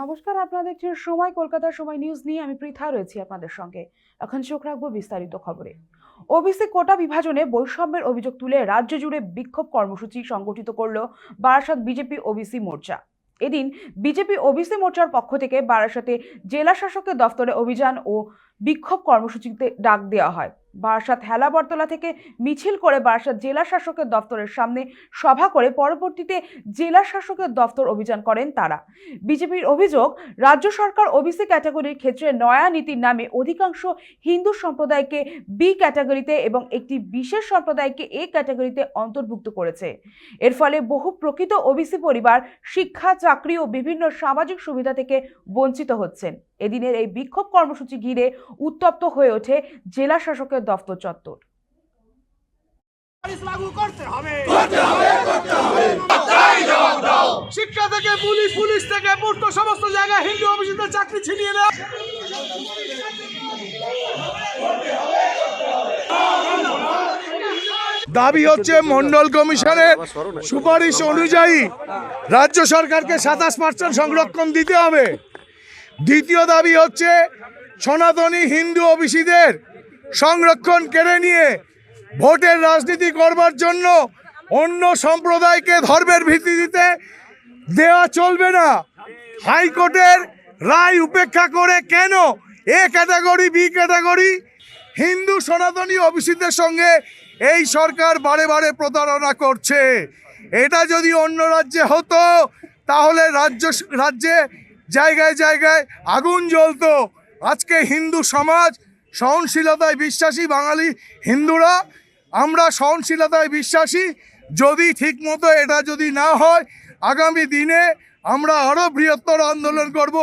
নমস্কার, আপনারা দেখছেন সময় কলকাতার সময় নিউজ নিয়ে আমি পৃথা রয়েছি আপনাদের সঙ্গে। এখন চোখ রাখবো বিস্তারিত খবরে। ওবিসি কোটা বিভাজনে বৈষম্যের অভিযোগ তুলে রাজ্য জুড়ে বিক্ষোভ কর্মসূচি সংগঠিত করল বারাসাত বিজেপি ওবিসি মোর্চা। এদিন বিজেপি ওবিসি মোর্চার পক্ষ থেকে বারাসাতে জেলা শাসকের দফতরে অভিযান ও বিক্ষোভ কর্মসূচিতে ডাক দেওয়া হয়। বারাসাত হেলা বটতলা থেকে মিছিল করে বারাসাত জেলা শাসকের দফতরের সামনে সভা করে পরবর্তীতে জেলা শাসকের দফতর অভিযান করেন তারা। বিজেপির অভিযোগ, রাজ্য সরকার ওবিসি ক্যাটাগরির ক্ষেত্রে নয়া নীতির নামে অধিকাংশ হিন্দু সম্প্রদায়কে বি ক্যাটাগরিতে এবং একটি বিশেষ সম্প্রদায়কে এ ক্যাটাগরিতে অন্তর্ভুক্ত করেছে। এর ফলে বহু প্রকৃত ওবিসি পরিবার শিক্ষা, চাকরি ও বিভিন্ন সামাজিক সুবিধা থেকে বঞ্চিত হচ্ছেন। এদিনের এই বিক্ষোভ কর্মসূচি ঘিরে উত্তপ্ত হয়ে ওঠে জেলা শাসকের দফতর চত্বর। শিক্ষা থেকে পুলিশ থেকে পূর্ত সমস্ত জায়গায় হিন্দু অফিসিদের চাকরি ছিনিয়ে নেয়। দাবি হচ্ছে মন্ডল কমিশনের সুপারিশ অনুযায়ী রাজ্য সরকারকে 27% সংরক্ষণ দিতে হবে। দ্বিতীয় দাবি হচ্ছে সনাতনী হিন্দু ওবিসিদের সংরক্ষণ কেড়ে নিয়ে ভোটের রাজনীতি করবার জন্য অন্য সম্প্রদায়কে ধর্মের ভিত্তিতে দেওয়া চলবে না। হাইকোর্টের রায় উপেক্ষা করে কেন এ ক্যাটাগরি, বি ক্যাটাগরি, হিন্দু সনাতনী ওবিসিদের সঙ্গে এই সরকার বারে বারে প্রতারণা করছে। এটা যদি অন্য রাজ্যে হতো তাহলে রাজ্যে জায়গায় জায়গায় আগুন জ্বলতো। আজকে হিন্দু সমাজ সহনশীলতায় বিশ্বাসী, বাঙালি হিন্দুরা আমরা সহনশীলতায় বিশ্বাসী। যদি ঠিকমতো এটা যদি না হয়, আগামী দিনে আমরা আরও বৃহত্তর আন্দোলন করব।